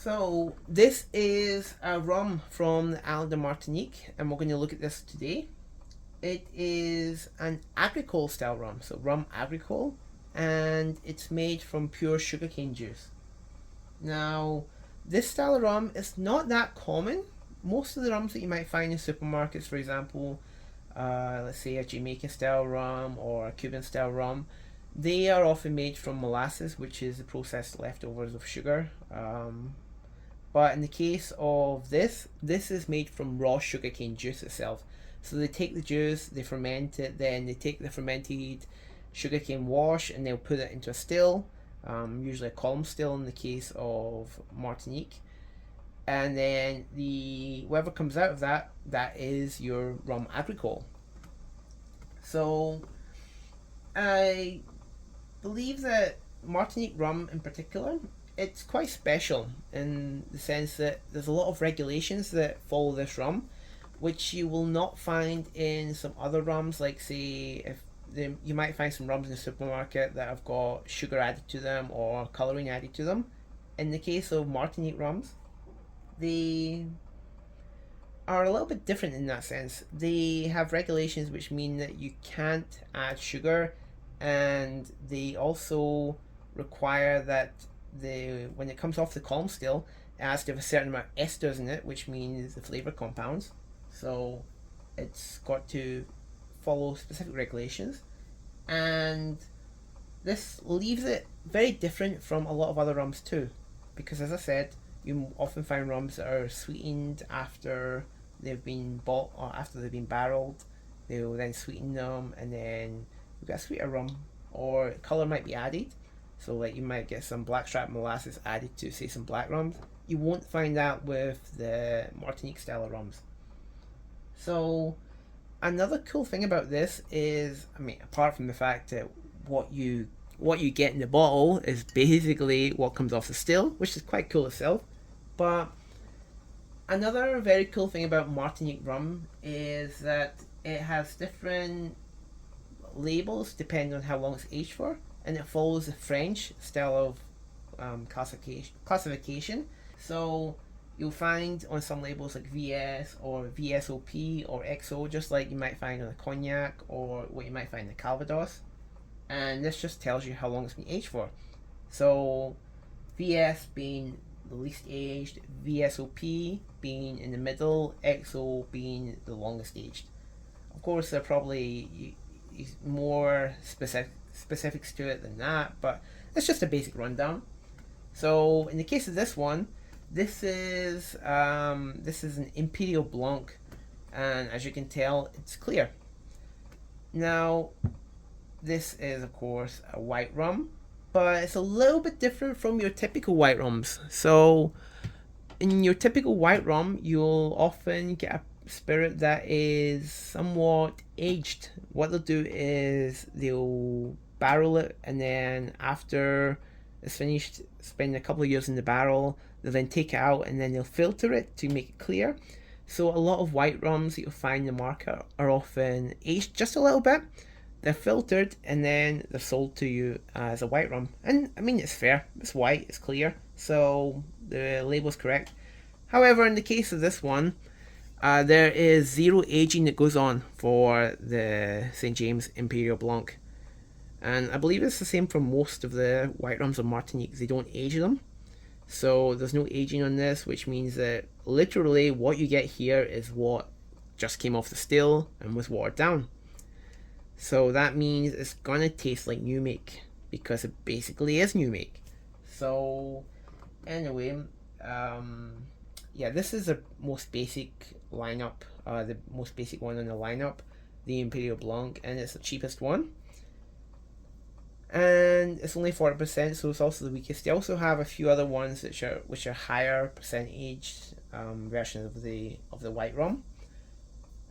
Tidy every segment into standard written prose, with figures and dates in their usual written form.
So this is a rum from the island of Martinique, and we're going to look at this today. It is an agricole style rum, so rum agricole, and it's made from pure sugarcane juice. Now, this style of rum is not that common. Most of the rums that you might find in supermarkets, for example, let's say a Jamaican style rum or a Cuban style rum, they are often made from molasses, which is the processed leftovers of sugar. But in the case of this is made from raw sugarcane juice itself. So they take the juice, they ferment it, then they take the fermented sugarcane wash and they'll put it into a still, usually a column still in the case of Martinique. And then whatever comes out of that, that is your rum agricole. So I believe that Martinique rum in particular, it's quite special in the sense that there's a lot of regulations that follow this rum, which you will not find in some other rums. Like say, you might find some rums in the supermarket that have got sugar added to them or colouring added to them. In the case of Martinique rums, they are a little bit different in that sense. They have regulations which mean that you can't add sugar, and they also require that when it comes off the column still, it has to have a certain amount of esters in it, which means the flavour compounds. So it's got to follow specific regulations, and this leaves it very different from a lot of other rums too, because as I said, you often find rums that are sweetened after they've been bought or after they've been barreled. They'll then sweeten them, and then you've got a sweeter rum, or colour might be added. So like you might get some blackstrap molasses added to say some black rums. You won't find that with the Martinique style of rums. So another cool thing about this is, I mean, apart from the fact that what you get in the bottle is basically what comes off the still, which is quite cool itself. But another very cool thing about Martinique rum is that it has different labels depending on how long it's aged for, and it follows the French style of classification. So you'll find on some labels like VS or VSOP or XO, just like you might find on a cognac or what you might find in a Calvados. And this just tells you how long it's been aged for. So VS being the least aged, VSOP being in the middle, XO being the longest aged. Of course, there are probably more specifics to it than that, but it's just a basic rundown. So in the case of this one, this is an Imperial Blanc, and as you can tell, it's clear. Now, this is of course a white rum, but it's a little bit different from your typical white rums. So in your typical white rum, you'll often get a spirit that is somewhat aged. What they'll do is they'll barrel it, and then after it's finished, spend a couple of years in the barrel, they'll then take it out and then they'll filter it to make it clear. So a lot of white rums that you'll find in the market are often aged just a little bit. They're filtered and then they're sold to you as a white rum. And I mean, it's fair, it's white, it's clear, so the label's correct. However, in the case of this one, there is zero aging that goes on for the St. James Imperial Blanc. And I believe it's the same for most of the white rums of Martinique. They don't age them. So there's no aging on this, which means that literally what you get here is what just came off the still and was watered down. So that means it's gonna taste like new make, because it basically is new make. So anyway, yeah, this is the most basic lineup, the most basic one in the lineup, the Imperial Blanc, and it's the cheapest one. And it's only 40%, so it's also the weakest. They also have a few other ones which are higher percentage versions of the white rum.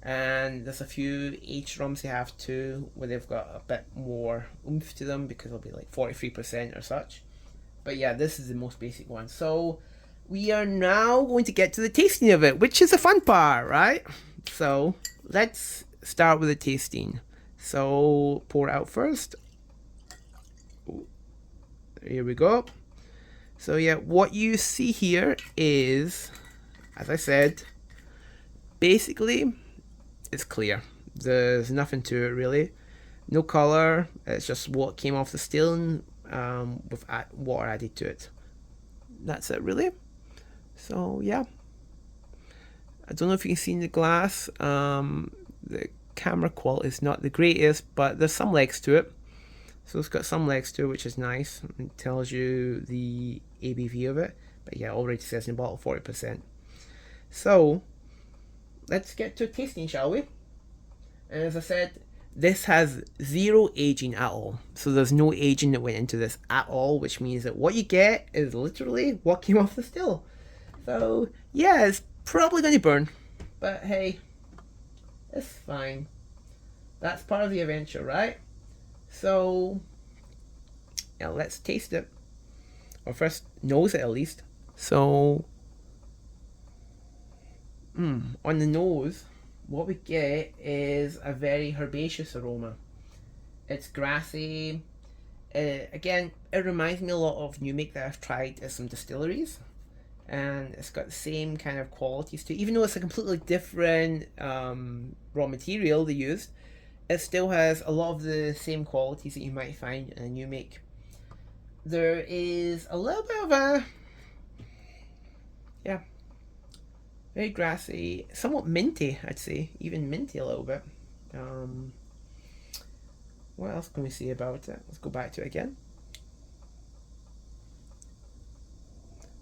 And there's a few aged rums they have too, where they've got a bit more oomph to them, because they'll be like 43% or such. But yeah, this is the most basic one. So we are now going to get to the tasting of it, which is the fun part, right? So let's start with the tasting. So pour it out first. Here we go. So yeah, what you see here is, as I said, basically it's clear. There's nothing to it really. No color. It's just what came off the still with water added to it. That's it really. So yeah, I don't know if you can see in the glass. The camera quality is not the greatest, but there's some legs to it. So it's got some legs to it, which is nice. It tells you the ABV of it. But yeah, already says in the bottle 40%. So let's get to tasting, shall we? And as I said, this has zero aging at all. So there's no aging that went into this at all, which means that what you get is literally what came off the still. So yeah, it's probably going to burn. But hey, it's fine. That's part of the adventure, right? So yeah, let's taste it. Or first nose it at least. So on the nose, what we get is a very herbaceous aroma. It's grassy. Again, it reminds me a lot of new make that I've tried at some distilleries, and it's got the same kind of qualities to it. Even though it's a completely different raw material they used, it still has a lot of the same qualities that you might find in a new make. There is a little bit of a, yeah, very grassy, somewhat minty, I'd say, even minty a little bit. What else can we say about it? Let's go back to it again.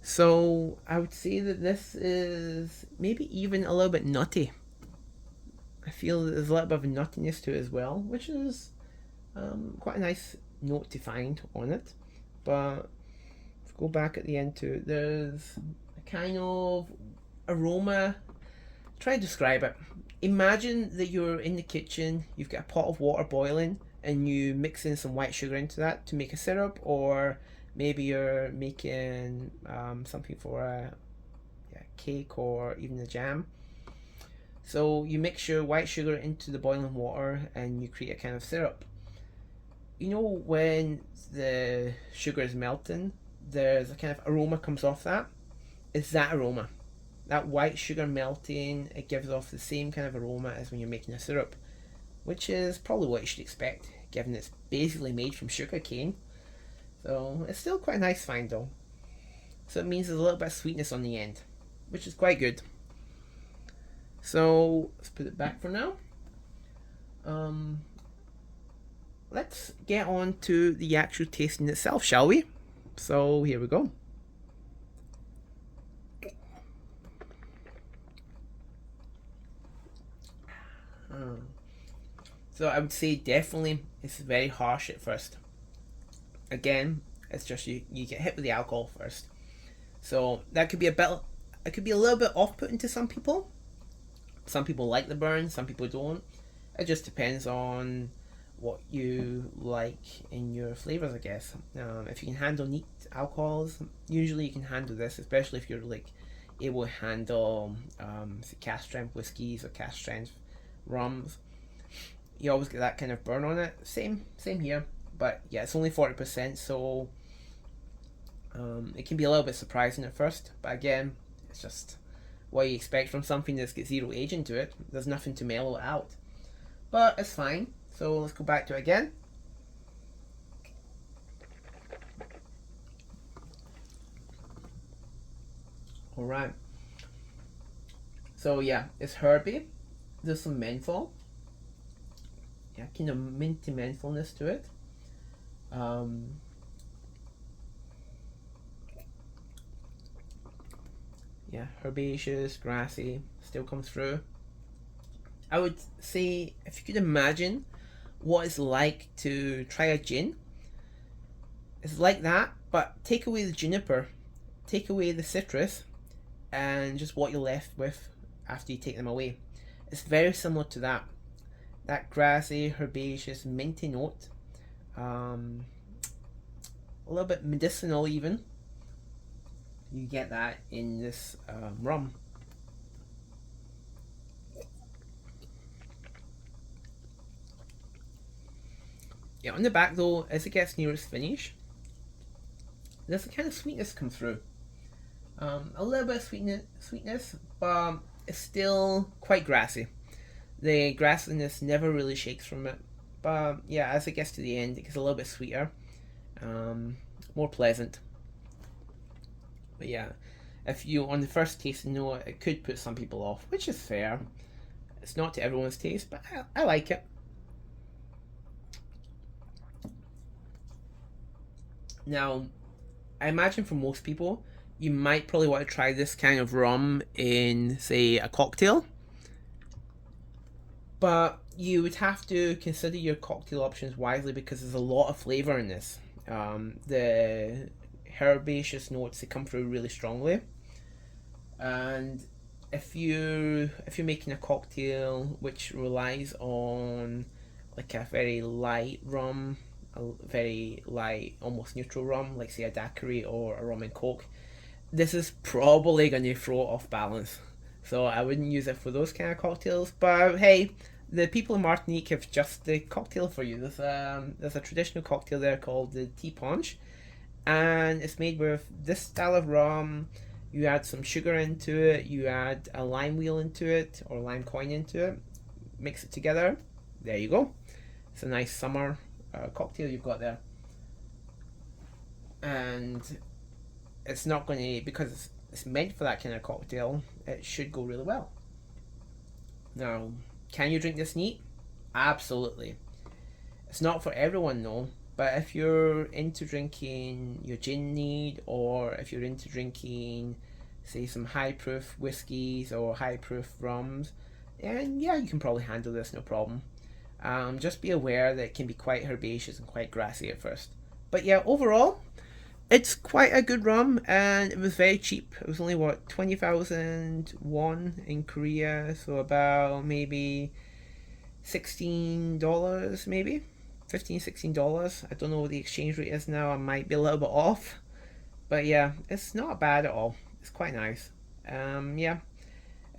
So I would say that this is maybe even a little bit nutty. I feel that there's a little bit of a nuttiness to it as well, which is quite a nice note to find on it. But if we go back at the end to it, there's a kind of aroma. Try to describe it. Imagine that you're in the kitchen, you've got a pot of water boiling, and you mix in some white sugar into that to make a syrup, or maybe you're making something for a cake or even a jam. So you mix your white sugar into the boiling water and you create a kind of syrup. You know when the sugar is melting, there's a kind of aroma comes off that. It's that aroma. That white sugar melting, it gives off the same kind of aroma as when you're making a syrup, which is probably what you should expect, given it's basically made from sugar cane. So it's still quite a nice find though. So it means there's a little bit of sweetness on the end, which is quite good. So let's put it back for now. Let's get on to the actual tasting itself, shall we? So here we go. So I would say definitely it's very harsh at first. Again, it's just you get hit with the alcohol first. So that could be it could be a little bit off-putting to some people. Some people like the burn, some people don't. It just depends on what you like in your flavors, I guess. If you can handle neat alcohols, usually you can handle this, especially if you're like able to handle cask strength whiskies or cask strength rums. You always get that kind of burn on it. Same here, but yeah, it's only 40%, so it can be a little bit surprising at first. But again, it's just what you expect from something that's got zero age into it. There's nothing to mellow it out, but it's fine. So let's go back to it again. All right. So yeah, it's herby. There's some menthol. Yeah, kind of minty mentholness to it. Yeah, herbaceous, grassy, still comes through. I would say if you could imagine what it's like to try a gin, it's like that, but take away the juniper, take away the citrus, and just what you're left with after you take them away. It's very similar to that. That grassy, herbaceous, minty note. A little bit medicinal even. You get that in this rum. Yeah, on the back though, as it gets near its finish, there's a kind of sweetness come through. A little bit of sweetness, but it's still quite grassy. The grassiness never really shakes from it. But yeah, as it gets to the end, it gets a little bit sweeter, more pleasant. But yeah, if you on the first taste know it could put some people off, which is fair. It's not to everyone's taste, but I like it. Now, I imagine for most people, you might probably want to try this kind of rum in, say, a cocktail. But you would have to consider your cocktail options wisely because there's a lot of flavour in this. The herbaceous notes they come through really strongly, and if you're making a cocktail which relies on like a very light rum, a very light, almost neutral rum, like say a daiquiri or a rum and coke, this is probably going to throw it off balance. So I wouldn't use it for those kind of cocktails. But hey, the people in Martinique have just the cocktail for you. There's a traditional cocktail there called the tea punch, and it's made with this style of rum. You add some sugar into it. You add a lime wheel into it or lime coin into it. Mix it together. There you go. It's a nice summer cocktail you've got there, and it's not going to, because it's meant for that kind of cocktail. It should go really well. Now, can you drink this neat? Absolutely. It's not for everyone though, but if you're into drinking your gin neat, or if you're into drinking, say, some high proof whiskies or high proof rums, and yeah, you can probably handle this no problem. Just be aware that it can be quite herbaceous and quite grassy at first. But yeah, overall, it's quite a good rum, and it was very cheap. It was only what, 20,000 won in Korea, so about maybe $16, maybe 15, $16. I don't know what the exchange rate is now. I might be a little bit off, but yeah, it's not bad at all. It's quite nice. Yeah,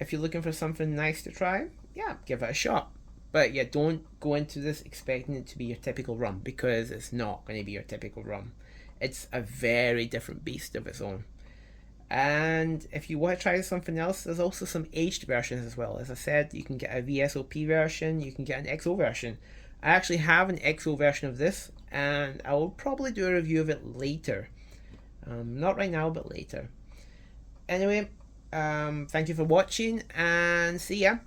if you're looking for something nice to try, yeah, give it a shot. But yeah, don't go into this expecting it to be your typical rum, because it's not going to be your typical rum. It's a very different beast of its own. And if you want to try something else, there's also some aged versions as well. As I said, you can get a VSOP version, you can get an XO version. I actually have an XO version of this, and I will probably do a review of it later. Not right now, but later. Anyway, thank you for watching, and see ya.